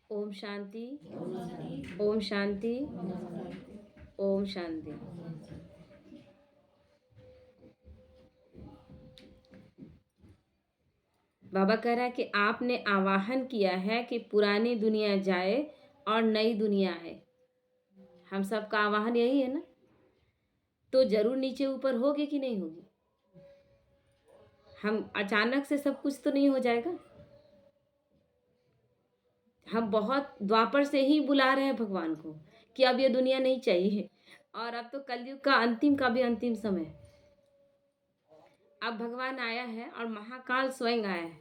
ओम शांति। ओम शांति। ओम शांति। बाबा कह रहा है कि आपने आवाहन किया है कि पुरानी दुनिया जाए और नई दुनिया आए। हम सबका आवाहन यही है ना, तो जरूर नीचे ऊपर होगी कि नहीं होगी। हम अचानक से सब कुछ तो नहीं हो जाएगा। हम बहुत द्वापर से ही बुला रहे हैं भगवान को कि अब ये दुनिया नहीं चाहिए, और अब तो कलयुग का अंतिम का भी अंतिम समय। अब भगवान आया है और महाकाल स्वयं आया है,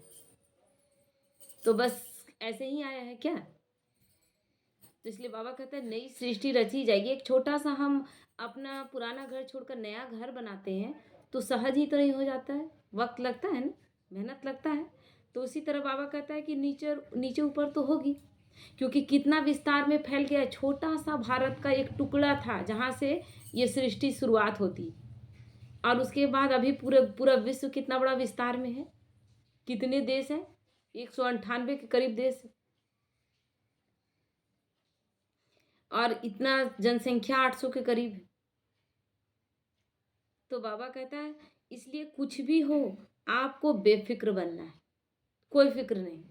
तो बस ऐसे ही आया है क्या? तो इसलिए बाबा कहते हैं नई सृष्टि रची जाएगी। एक छोटा सा हम अपना पुराना घर छोड़कर नया घर बनाते हैं तो सहज ही तो नहीं हो जाता है, वक्त लगता है ना, मेहनत लगता है। तो उसी तरह बाबा कहता है कि नीचे नीचे ऊपर तो होगी, क्योंकि कितना विस्तार में फैल गया है। छोटा सा भारत का एक टुकड़ा था जहाँ से ये सृष्टि शुरुआत होती, और उसके बाद अभी पूरे पूरा विश्व कितना बड़ा विस्तार में है। कितने देश हैं? 198 के करीब देश है, और इतना जनसंख्या 800 के करीब है। तो बाबा कहता है इसलिए कुछ भी हो आपको बेफिक्र बनना है, कोई फिक्र नहीं,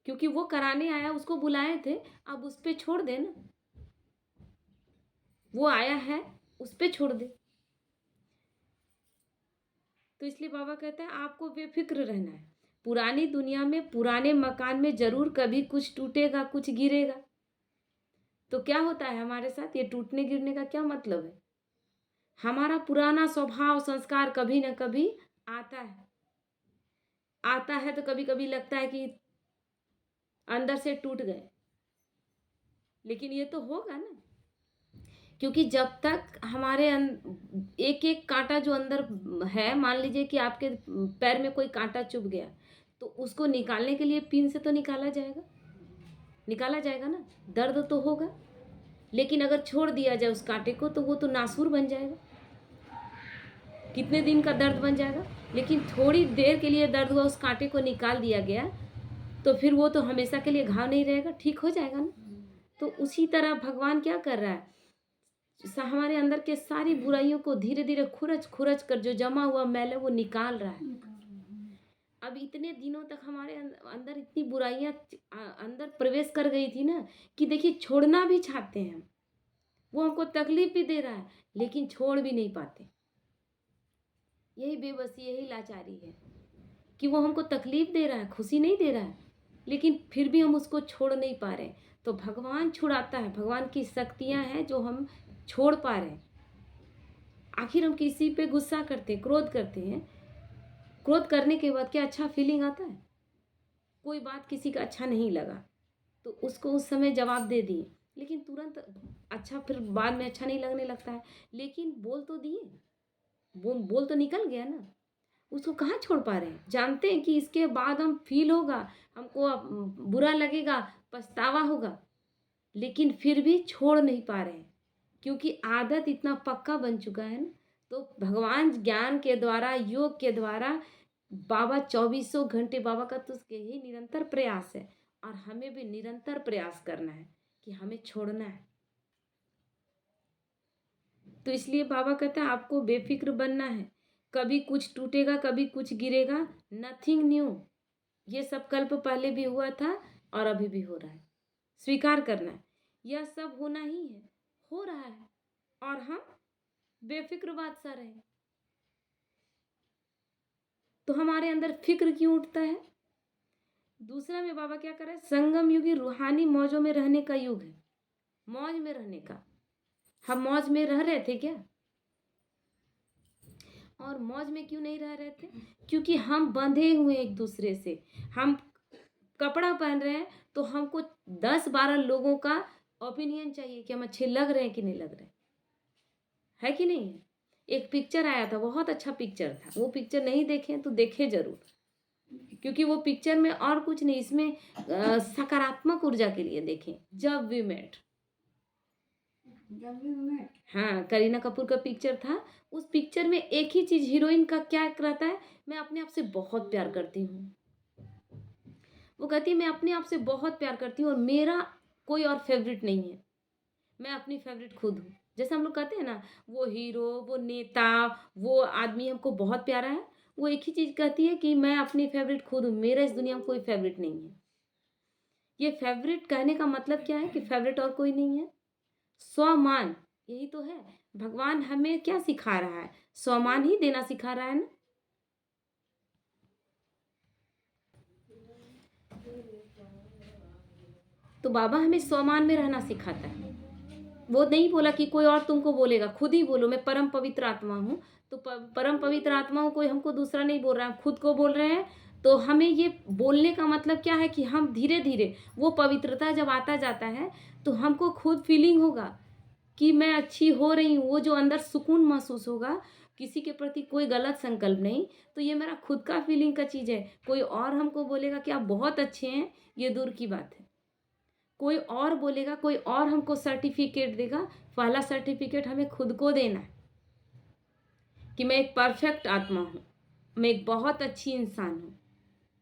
क्योंकि वो कराने आया, उसको बुलाए थे, अब उस पे छोड़ दे ना, वो आया है उस पे छोड़ दे। तो इसलिए बाबा कहता है आपको बेफिक्र रहना है। पुरानी दुनिया में पुराने मकान में जरूर कभी कुछ टूटेगा, कुछ गिरेगा। तो क्या होता है हमारे साथ? ये टूटने गिरने का क्या मतलब है? हमारा पुराना स्वभाव संस्कार कभी ना कभी आता है। आता है तो कभी कभी लगता है कि अंदर से टूट गए, लेकिन ये तो होगा ना, क्योंकि जब तक हमारे एक एक कांटा जो अंदर है, मान लीजिए कि आपके पैर में कोई कांटा चुभ गया, तो उसको निकालने के लिए पिन से तो निकाला जाएगा, निकाला जाएगा ना, दर्द तो होगा। लेकिन अगर छोड़ दिया जाए उस कांटे को तो वो तो नासूर बन जाएगा, कितने दिन का दर्द बन जाएगा। लेकिन थोड़ी देर के लिए दर्द हुआ, उस कांटे को निकाल दिया गया, तो फिर वो तो हमेशा के लिए घाव नहीं रहेगा, ठीक हो जाएगा ना। तो उसी तरह भगवान क्या कर रहा है, हमारे अंदर के सारी बुराइयों को धीरे धीरे खुरच खुरच कर जो जमा हुआ मैल है वो निकाल रहा है। अब इतने दिनों तक हमारे अंदर इतनी बुराइयां अंदर प्रवेश कर गई थी ना, कि देखिए छोड़ना भी चाहते हैं, वो हमको तकलीफ भी दे रहा है लेकिन छोड़ भी नहीं पाते। यही बेबसी, यही लाचारी है कि वो हमको तकलीफ दे रहा है, खुशी नहीं दे रहा है, लेकिन फिर भी हम उसको छोड़ नहीं पा रहे। तो भगवान छुड़ाता है, भगवान की शक्तियां हैं जो हम छोड़ पा रहे हैं। आखिर हम किसी पे गुस्सा करते हैं, क्रोध करते हैं, क्रोध करने के बाद क्या अच्छा फीलिंग आता है? कोई बात किसी का अच्छा नहीं लगा तो उसको उस समय जवाब दे दिए, लेकिन तुरंत अच्छा, फिर बाद में अच्छा नहीं लगने लगता है, लेकिन बोल तो दिए, बोल तो निकल गया ना। उसको कहाँ छोड़ पा रहे हैं? जानते हैं कि इसके बाद हम फील होगा, हमको बुरा लगेगा, पछतावा होगा, लेकिन फिर भी छोड़ नहीं पा रहे हैं, क्योंकि आदत इतना पक्का बन चुका है ना। तो भगवान ज्ञान के द्वारा, योग के द्वारा, बाबा 2400 घंटे, बाबा का तो यही निरंतर प्रयास है, और हमें भी निरंतर प्रयास करना है कि हमें छोड़ना है। तो इसलिए बाबा कहता है आपको बेफिक्र बनना है। कभी कुछ टूटेगा, कभी कुछ गिरेगा, नथिंग न्यू। ये सब कल्प पहले भी हुआ था और अभी भी हो रहा है। स्वीकार करना है, यह सब होना ही है, हो रहा है, और हम बेफिक्र बादशाह रहे। तो हमारे अंदर फिक्र क्यों उठता है? दूसरा में बाबा क्या कर रहे हैं, संगम युगी रूहानी मौजों में रहने का युग है, मौज में रहने का। हम मौज में रह रहे थे क्या? और मौज में क्यों नहीं रह रहे थे? क्योंकि हम बंधे हुए एक दूसरे से। हम कपड़ा पहन रहे हैं तो हमको 10-12 लोगों का ओपिनियन चाहिए कि हम अच्छे लग रहे हैं कि नहीं लग रहे, है कि नहीं है? एक पिक्चर आया था, बहुत अच्छा पिक्चर था, वो पिक्चर नहीं देखे तो देखे जरूर, क्योंकि वो पिक्चर में और कुछ नहीं, इसमें सकारात्मक ऊर्जा के लिए देखें। जब वी मेट, हाँ, करीना कपूर का पिक्चर था। उस पिक्चर में एक ही चीज हीरोइन का क्या रहता है, मैं अपने आप से बहुत प्यार करती हूँ, वो कहती है मैं अपने आप से बहुत प्यार करती हूँ और मेरा कोई और फेवरेट नहीं है। मैं अपनी फेवरेट खुद हूँ। जैसे हम लोग कहते हैं ना, वो हीरो, वो नेता, वो आदमी हमको बहुत प्यारा है, वो एक ही चीज़ कहती है कि मैं अपनी फेवरेट खुद हूँ, मेरा इस दुनिया में कोई फेवरेट नहीं है। ये फेवरेट कहने का मतलब क्या है कि फेवरेट और कोई नहीं है। स्वमान, यही तो है। भगवान हमें क्या सिखा रहा है? स्वमान ही देना सिखा रहा है ना। तो बाबा हमें स्वमान में रहना सिखाता है। वो नहीं बोला कि कोई और तुमको बोलेगा, खुद ही बोलो मैं परम पवित्र आत्मा हूँ। तो परम पवित्र आत्मा हूँ, कोई हमको दूसरा नहीं बोल रहा है, हम खुद को बोल रहे हैं। तो हमें ये बोलने का मतलब क्या है कि हम धीरे धीरे वो पवित्रता जब आता जाता है तो हमको खुद फीलिंग होगा कि मैं अच्छी हो रही हूँ, वो जो अंदर सुकून महसूस होगा, किसी के प्रति कोई गलत संकल्प नहीं। तो ये मेरा खुद का फीलिंग का चीज़ है। कोई और हमको बोलेगा कि आप बहुत अच्छे हैं, ये दूर की बात है। कोई और बोलेगा, कोई और हमको सर्टिफिकेट देगा, पहला सर्टिफिकेट हमें खुद को देना है कि मैं एक परफेक्ट आत्मा हूँ, मैं एक बहुत अच्छी इंसान हूँ।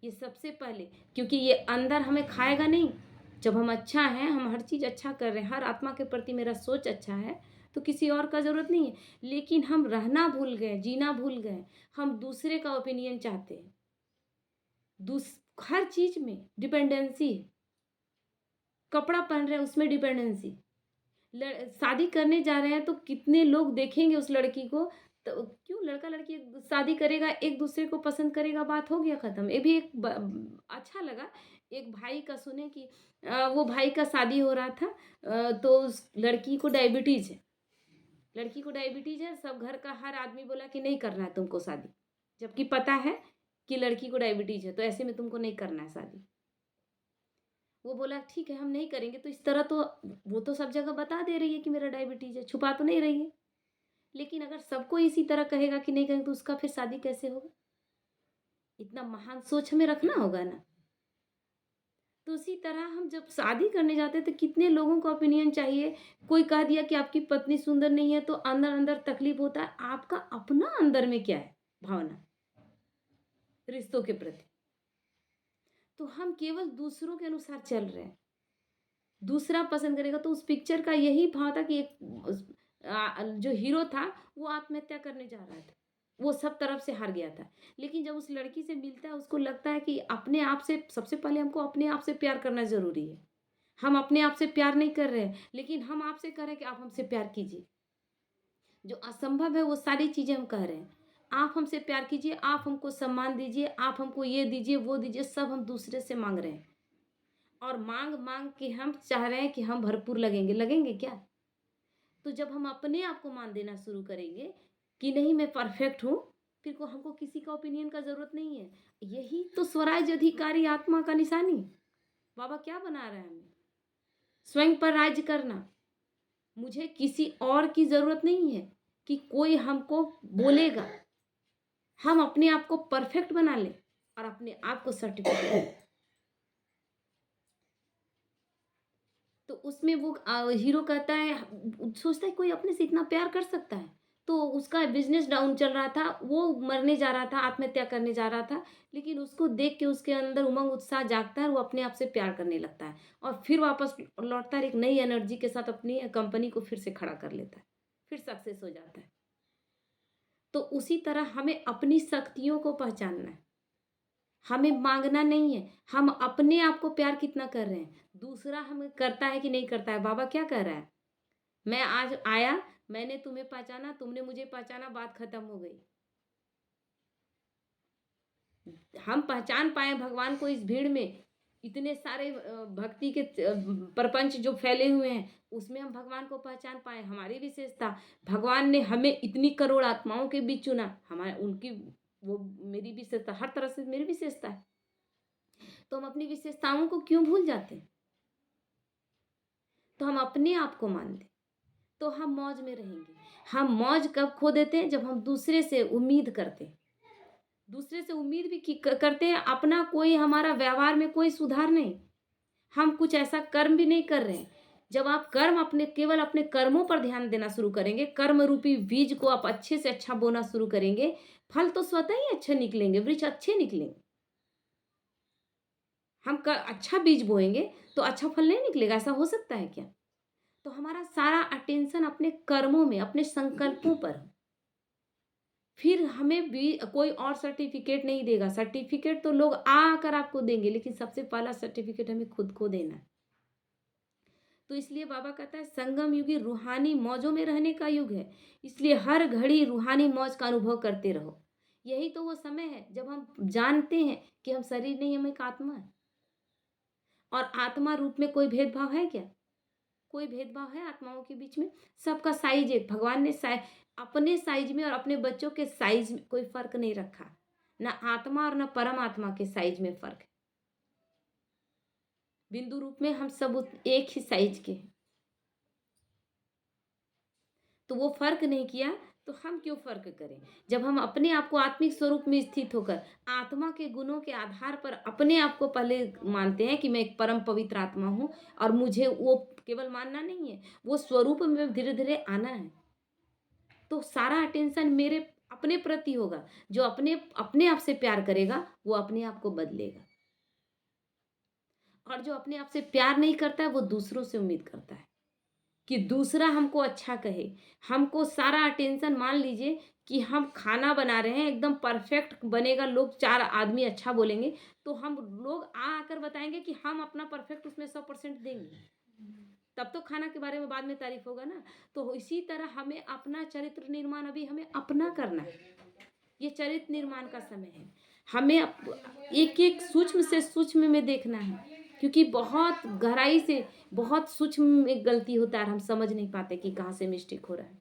ये सबसे पहले, क्योंकि ये अंदर हमें खाएगा नहीं। जब हम अच्छा हैं, हम हर चीज़ अच्छा कर रहे हैं, हर आत्मा के प्रति मेरा सोच अच्छा है, तो किसी और का ज़रूरत नहीं है। लेकिन हम रहना भूल गए, जीना भूल गए, हम दूसरे का ओपिनियन चाहते हैं। दूस हर चीज़ में डिपेंडेंसी है। कपड़ा पहन रहे हैं उसमें डिपेंडेंसी, शादी करने जा रहे हैं तो कितने लोग देखेंगे उस लड़की को। तो क्यों लड़का लड़की शादी करेगा, एक दूसरे को पसंद करेगा, बात हो गया ख़त्म। ये भी एक अच्छा लगा, एक भाई का सुने कि वो भाई का शादी हो रहा था, तो उस लड़की को डायबिटीज़ है। लड़की को डायबिटीज़ है, सब घर का हर आदमी बोला कि नहीं करना है तुमको शादी, जबकि पता है कि लड़की को डायबिटीज़ है, तो ऐसे में तुमको नहीं करना है शादी। वो बोला ठीक है हम नहीं करेंगे। तो इस तरह तो वो तो सब जगह बता दे रही है कि मेरा डायबिटीज़ है, छुपा तो नहीं रही है। लेकिन अगर सबको इसी तरह कहेगा कि नहीं करेंगे तो उसका फिर शादी कैसे होगा? इतना महान सोच हमें रखना होगा ना। तो उसी तरह हम जब शादी करने जाते हैं तो कितने लोगों का ओपिनियन चाहिए। कोई कह दिया कि आपकी पत्नी सुंदर नहीं है तो अंदर अंदर तकलीफ होता है। आपका अपना अंदर में क्या है भावना रिश्तों के प्रति? तो हम केवल दूसरों के अनुसार चल रहे हैं। दूसरा पसंद करेगा, तो उस पिक्चर का यही भाव था कि जो हीरो था वो आत्महत्या करने जा रहा था। वो सब तरफ से हार गया था। लेकिन जब उस लड़की से मिलता है उसको लगता है कि अपने आप से सबसे पहले हमको अपने आप से प्यार करना ज़रूरी है। हम अपने आप से प्यार नहीं कर रहे हैं, लेकिन हम आपसे कह रहे हैं कि आप हमसे प्यार कीजिए। जो असंभव है वो सारी चीज़ें हम कह रहे हैं। आप हमसे प्यार कीजिए, आप हमको सम्मान दीजिए, आप हमको ये दीजिए, वो दीजिए, सब हम दूसरे से माँग रहे हैं। और माँग-माँग के हम चाह रहे हैं कि हम भरपूर लगेंगे, लगेंगे क्या? तो जब हम अपने आप को मान देना शुरू करेंगे कि नहीं मैं परफेक्ट हूँ, फिर को हमको किसी का ओपिनियन का ज़रूरत नहीं है। यही तो स्वराज अधिकारी आत्मा का निशानी। बाबा क्या बना रहे हैं हमें? स्वयं पर राज्य करना। मुझे किसी और की ज़रूरत नहीं है कि कोई हमको बोलेगा। हम अपने आप को परफेक्ट बना लें और अपने आप को सर्टिफिकेट। तो उसमें वो हीरो कहता है, सोचता है कोई अपने से इतना प्यार कर सकता है। तो उसका बिजनेस डाउन चल रहा था, वो मरने जा रहा था, आत्महत्या करने जा रहा था। लेकिन उसको देख के उसके अंदर उमंग उत्साह जागता है और वो अपने आप से प्यार करने लगता है और फिर वापस लौटता है, एक नई एनर्जी के साथ अपनी कंपनी को फिर से खड़ा कर लेता है, फिर सक्सेस हो जाता है। तो उसी तरह हमें अपनी शक्तियों को पहचानना है। हमें माँगना नहीं है, हम अपने आप को प्यार कितना कर रहे हैं, दूसरा हमें करता है कि नहीं करता है। बाबा क्या कह रहा है? मैं आज आया, मैंने तुम्हें पहचाना, तुमने मुझे पहचाना, बात खत्म हो गई। हम पहचान पाए भगवान को इस भीड़ में, इतने सारे भक्ति के प्रपंच जो फैले हुए हैं, उसमें हम भगवान को पहचान पाए। हमारी विशेषता, भगवान ने हमें इतनी करोड़ आत्माओं के बीच चुना, हमारे उनकी वो मेरी विशेषता, हर तरह से मेरी विशेषता है। तो हम अपनी विशेषताओं को क्यों भूल जाते हैं? तो हम अपने आप को मान लें, तो हम मौज में रहेंगे। हम मौज कब खो देते हैं? जब हम दूसरे से उम्मीद करते हैं। दूसरे से उम्मीद भी करते हैं, अपना कोई हमारा व्यवहार में कोई सुधार नहीं। हम कुछ ऐसा कर्म भी नहीं कर रहे हैं। जब आप कर्म अपने केवल अपने कर्मों पर ध्यान देना शुरू करेंगे, कर्म रूपी बीज को आप अच्छे से अच्छा बोना शुरू करेंगे, फल तो स्वतः ही अच्छे निकलेंगे, वृक्ष अच्छे निकलेंगे। हम अच्छा बीज बोएंगे तो अच्छा फल नहीं निकलेगा, ऐसा हो सकता है क्या? तो हमारा सारा अटेंशन अपने कर्मों में, अपने संकल्पों पर हो। फिर हमें भी कोई और सर्टिफिकेट नहीं देगा। सर्टिफिकेट तो लोग आकर आपको देंगे, लेकिन सबसे पहला सर्टिफिकेट हमें खुद को देना है। तो इसलिए बाबा कहता है संगम युगी रूहानी मौजों में रहने का युग है। इसलिए हर घड़ी रूहानी मौज का अनुभव करते रहो। यही तो वो समय है जब हम जानते हैं कि हम शरीर नहीं, हम एक आत्मा है। और आत्मा रूप में कोई भेदभाव है क्या? कोई भेदभाव है आत्माओं के बीच में? सबका साइज एक। भगवान ने अपने साइज में और अपने बच्चों के साइज में कोई फर्क नहीं रखा। ना आत्मा और ना परमात्मा के साइज में फर्क है। बिंदु रूप में हम सब एक ही साइज के हैं। तो वो फर्क नहीं किया, तो हम क्यों फर्क करें? जब हम अपने आप को आत्मिक स्वरूप में स्थित होकर आत्मा के गुणों के आधार पर अपने आप को पहले मानते हैं कि मैं एक परम पवित्र आत्मा हूँ, और मुझे वो केवल मानना नहीं है, वो स्वरूप में धीरे धीरे आना है। तो सारा अटेंशन मेरे अपने प्रति होगा। जो अपने अपने आप से प्यार करेगा वो अपने आप को बदलेगा, और जो अपने आप से प्यार नहीं करता है वो दूसरों से उम्मीद करता है कि दूसरा हमको अच्छा कहे। हमको सारा अटेंशन, मान लीजिए कि हम खाना बना रहे हैं, एकदम परफेक्ट बनेगा, लोग 4 आदमी अच्छा बोलेंगे, तो हम लोग आकर बताएँगे कि हम अपना परफेक्ट उसमें 100% देंगे। तब तो खाना के बारे में बाद में तारीफ़ होगा ना। तो इसी तरह हमें अपना चरित्र निर्माण अभी हमें अपना करना है। ये चरित्र निर्माण का समय है। हमें एक-एक सूक्ष्म से सूक्ष्म में देखना है, क्योंकि बहुत गहराई से, बहुत सूक्ष्म में गलती होता है और हम समझ नहीं पाते कि कहाँ से मिस्टेक हो रहा है।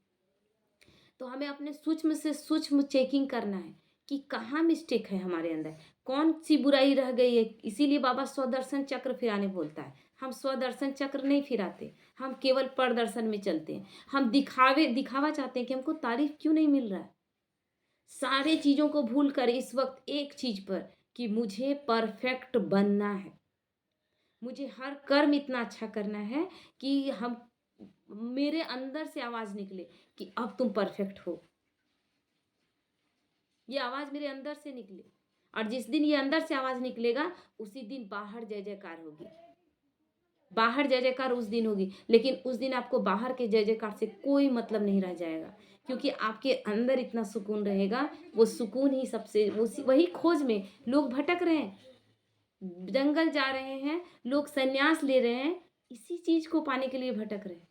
तो हमें अपने सूक्ष्म से सूक्ष्म चेकिंग करना है कि कहाँ मिस्टेक है हमारे अंदर, कौन-सी बुराई रह गई है। इसीलिए बाबा स्वदर्शन चक्र फिराने बोलता है। हम स्वदर्शन चक्र नहीं फिराते, हम केवल परदर्शन में चलते हैं। हम दिखावा चाहते हैं कि हमको तारीफ़ क्यों नहीं मिल रहा है। सारे चीज़ों को भूल कर इस वक़्त एक चीज़ पर, कि मुझे परफेक्ट बनना है। मुझे हर कर्म इतना अच्छा करना है कि हम मेरे अंदर से आवाज़ निकले कि अब तुम परफेक्ट हो। ये आवाज़ मेरे अंदर से निकले, और जिस दिन ये अंदर से आवाज़ निकलेगा उसी दिन बाहर जय जयकार होगी। बाहर जय जयकार उस दिन होगी, लेकिन उस दिन आपको बाहर के जय जयकार से कोई मतलब नहीं रह जाएगा, क्योंकि आपके अंदर इतना सुकून रहेगा। वो सुकून ही सबसे, वही खोज में लोग भटक रहे हैं, जंगल जा रहे हैं, लोग संन्यास ले रहे हैं, इसी चीज़ को पाने के लिए भटक रहे हैं।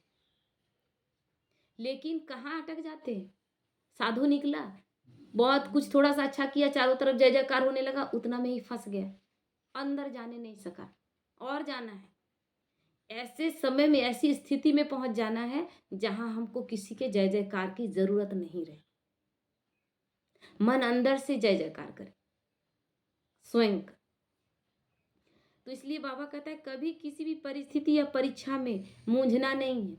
लेकिन कहाँ अटक जाते हैं? साधु निकला, बहुत कुछ थोड़ा सा अच्छा किया, चारों तरफ जय जयकार होने लगा, उतना में ही फंस गया, अंदर जाने नहीं सका। और जाना है, ऐसे समय में, ऐसी स्थिति में पहुंच जाना है जहां हमको किसी के जय जयकार की जरूरत नहीं रहे। मन अंदर से जय जयकार करे स्वयं का। तो इसलिए बाबा कहता है कभी किसी भी परिस्थिति या परीक्षा में मूंझना नहीं है।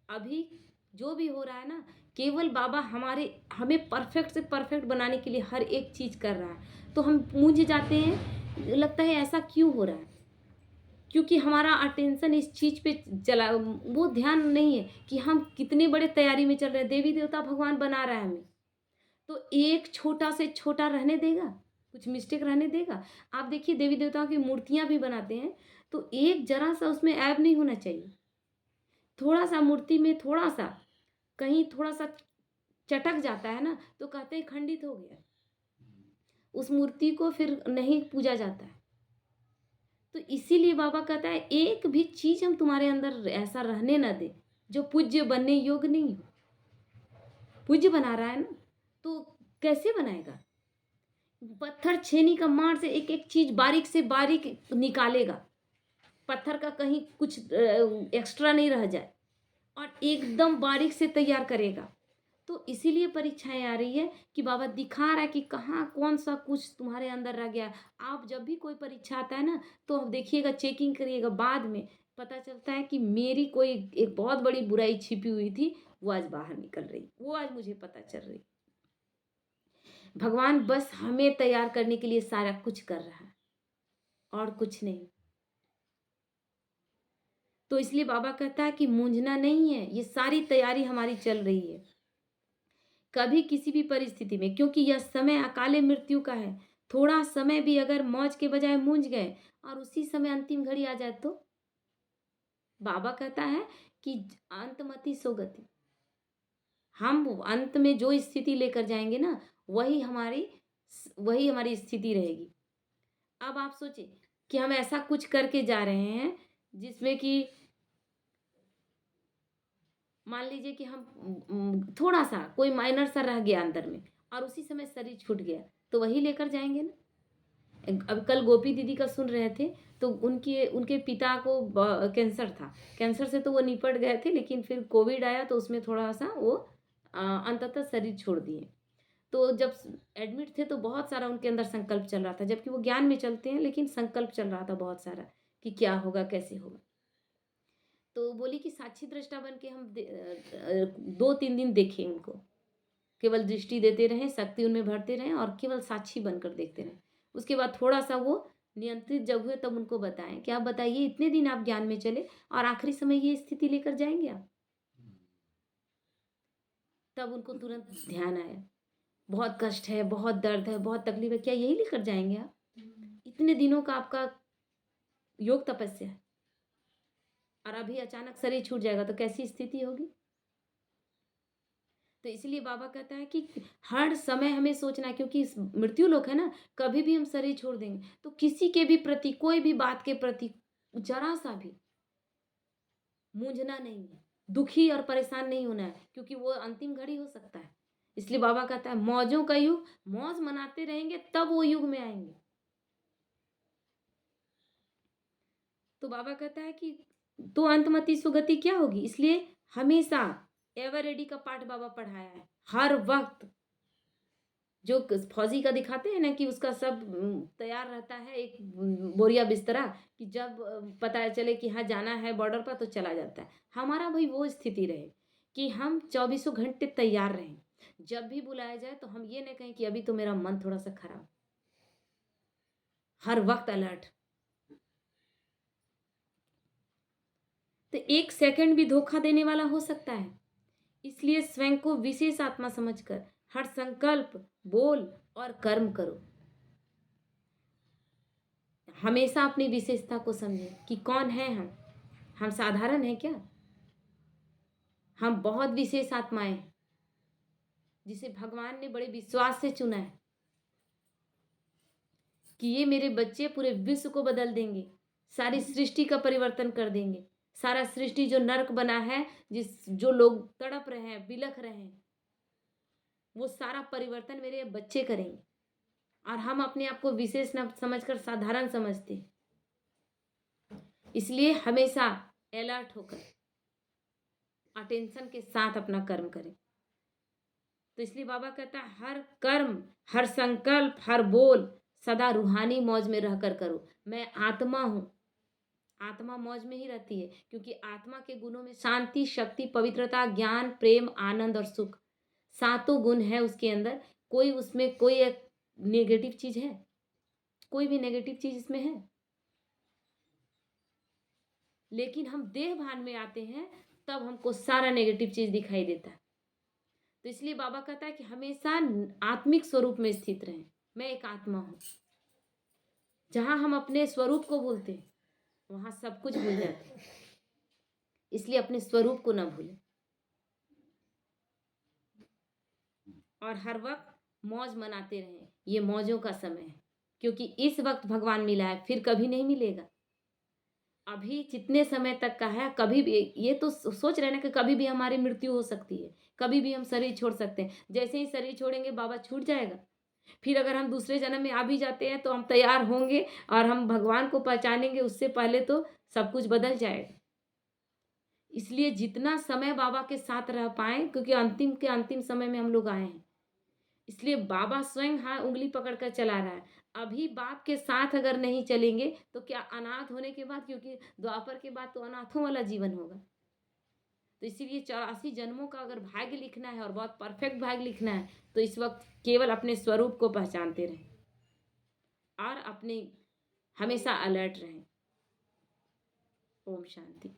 अभी जो भी हो रहा है ना, केवल बाबा हमें परफेक्ट से परफेक्ट बनाने के लिए हर एक चीज़ कर रहा है। तो हम मूंझ जाते हैं, लगता है ऐसा क्यों हो रहा है, क्योंकि हमारा अटेंशन इस चीज़ पे चला, वो ध्यान नहीं है कि हम कितने बड़े तैयारी में चल रहे हैं। देवी देवता भगवान बना रहा है हमें, तो एक छोटा से छोटा रहने देगा, कुछ मिस्टेक रहने देगा? आप देखिए देवी देवताओं की मूर्तियां भी बनाते हैं, तो एक जरा सा उसमें ऐब नहीं होना चाहिए। थोड़ा सा मूर्ति में थोड़ा सा, कहीं थोड़ा सा चटक जाता है ना, तो कहते हैं खंडित हो गया, उस मूर्ति को फिर नहीं पूजा जाता है। तो इसीलिए बाबा कहता है एक भी चीज हम तुम्हारे अंदर ऐसा रहने ना दे जो पूज्य बनने योग्य नहीं हो। पूज्य बना रहा है ना, तो कैसे बनाएगा? पत्थर छेनी का मार से एक एक चीज बारीक से बारीक निकालेगा, पत्थर का कहीं कुछ एक्स्ट्रा नहीं रह जाए, और एकदम बारीक से तैयार करेगा। तो इसीलिए परीक्षाएं आ रही है कि बाबा दिखा रहा है कि कहाँ कौन सा कुछ तुम्हारे अंदर रह गया। आप जब भी कोई परीक्षा आता है ना, तो देखिएगा, चेकिंग करिएगा, बाद में पता चलता है कि मेरी कोई एक बहुत बड़ी बुराई छिपी हुई थी, वो आज बाहर निकल रही, वो आज मुझे पता चल रही। भगवान बस हमें तैयार करने के लिए सारा कुछ कर रहा है, और कुछ नहीं। तो इसलिए बाबा कहता है कि मूंझना नहीं है, ये सारी तैयारी हमारी चल रही है। कभी किसी भी परिस्थिति में, क्योंकि यह समय अकाले मृत्यु का है, थोड़ा समय भी अगर मौज के बजाय मूंझ गए और उसी समय अंतिम घड़ी आ जाए तो बाबा कहता है कि अंतमति सो गति। हम अंत में जो स्थिति लेकर जाएंगे ना, वही हमारी स्थिति रहेगी। अब आप सोचिए कि हम ऐसा कुछ करके जा रहे हैं जिसमें कि मान लीजिए कि हम थोड़ा सा कोई माइनर सा रह गया अंदर में और उसी समय शरीर छूट गया, तो वही लेकर जाएंगे ना। अब कल गोपी दीदी का सुन रहे थे, तो उनके उनके पिता को कैंसर था। कैंसर से तो वो निपट गए थे, लेकिन फिर कोविड आया तो उसमें थोड़ा सा वो अंततः शरीर छोड़ दिए। तो जब एडमिट थे तो बहुत सारा उनके अंदर संकल्प चल रहा था, जबकि वो ज्ञान में चलते हैं, लेकिन संकल्प चल रहा था बहुत सारा कि क्या होगा, कैसे होगा। तो बोली कि साक्षी दृष्टा बन के हम 2-3 दिन देखें उनको, केवल दृष्टि देते रहें, शक्ति उनमें भरते रहें और केवल साक्षी बनकर देखते रहें। उसके बाद थोड़ा सा वो नियंत्रित जब हुए तब उनको बताएं कि आप बताइए इतने दिन आप ज्ञान में चले और आखिरी समय ये स्थिति लेकर जाएंगे आप। तब उनको तुरंत ध्यान आया, बहुत कष्ट है, बहुत दर्द है, बहुत तकलीफ है, क्या यही लेकर जाएंगे आप? इतने दिनों का आपका योग तपस्या है और अभी अचानक शरीर छूट जाएगा तो कैसी स्थिति होगी। तो इसलिए बाबा कहता है कि हर समय हमें सोचना है, क्योंकि मृत्यु लोक है ना, कभी भी हम शरीर छोड़ देंगे। तो किसी के भी प्रति, कोई भी बात के प्रति जरा सा भी मूंझना नहीं है, दुखी और परेशान नहीं होना है, क्योंकि वो अंतिम घड़ी हो सकता है। इसलिए बाबा कहता है मौजों का युग, मौज मनाते रहेंगे तब वो युग में आएंगे। तो बाबा कहता है कि तो अंतमति सुगति क्या होगी। इसलिए हमेशा एवर रेडी का पाठ बाबा पढ़ाया है। हर वक्त जो फौजी का दिखाते हैं ना कि उसका सब तैयार रहता है, एक बोरिया बिस्तरा, कि जब पता चले कि हाँ जाना है बॉर्डर पर तो चला जाता है। हमारा भाई वो स्थिति रहे कि हम 24 घंटे तैयार रहें। जब भी बुलाया जाए तो हम ये नहीं कहें कि अभी तो मेरा मन थोड़ा सा खराब। हर वक्त अलर्ट। तो 1 सेकंड भी धोखा देने वाला हो सकता है। इसलिए स्वयं को विशेष आत्मा समझकर हर संकल्प, बोल और कर्म करो। हमेशा अपनी विशेषता को समझें कि कौन है हम साधारण हैं क्या? हम बहुत विशेष आत्माएं हैं जिसे भगवान ने बड़े विश्वास से चुना है कि ये मेरे बच्चे पूरे विश्व को बदल देंगे, सारी सृष्टि का परिवर्तन कर देंगे। सारा सृष्टि जो नरक बना है, जो लोग तड़प रहे हैं, बिलख रहे हैं, वो सारा परिवर्तन मेरे बच्चे करेंगे। और हम अपने आप को विशेष न समझकर साधारण समझते हैं। इसलिए हमेशा अलर्ट होकर अटेंशन के साथ अपना कर्म करें। तो इसलिए बाबा कहता है हर कर्म, हर संकल्प, हर बोल सदा रूहानी मौज में रहकर करो। मैं आत्मा हूं। आत्मा मौज में ही रहती है, क्योंकि आत्मा के गुणों में शांति, शक्ति, पवित्रता, ज्ञान, प्रेम, आनंद और सुख, 7 गुण है उसके अंदर। कोई उसमें कोई एक नेगेटिव चीज है? कोई भी नेगेटिव चीज इसमें है? लेकिन हम देह भान में आते हैं तब हमको सारा नेगेटिव चीज दिखाई देता है। तो इसलिए बाबा कहता है कि हमेशा आत्मिक स्वरूप में स्थित रहें। मैं एक आत्मा हूं। जहां हम अपने स्वरूप को भूलते हैं वहां सब कुछ भूल जाते हैं। इसलिए अपने स्वरूप को ना भूलें और हर वक्त मौज मनाते रहें। ये मौजों का समय है, क्योंकि इस वक्त भगवान मिला है, फिर कभी नहीं मिलेगा। अभी जितने समय तक का है, कभी भी ये तो सोच रहे ना कि कभी भी हमारी मृत्यु हो सकती है, कभी भी हम शरीर छोड़ सकते हैं। जैसे ही शरीर छोड़ेंगे बाबा छूट जाएगा। फिर अगर हम दूसरे जन्म में आ भी जाते हैं तो हम तैयार होंगे और हम भगवान को पहचानेंगे, उससे पहले तो सब कुछ बदल जाएगा। इसलिए जितना समय बाबा के साथ रह पाए, क्योंकि अंतिम के अंतिम समय में हम लोग आए हैं, इसलिए बाबा स्वयं हाँ उंगली पकड़कर चला रहा है। अभी बाप के साथ अगर नहीं चलेंगे तो क्या अनाथ होने के बाद, क्योंकि द्वापर के बाद तो अनाथों वाला जीवन होगा। तो इसीलिए 84 जन्मों का अगर भाग्य लिखना है और बहुत परफेक्ट भाग्य लिखना है तो इस वक्त केवल अपने स्वरूप को पहचानते रहें और अपने हमेशा अलर्ट रहें। ओम शांति।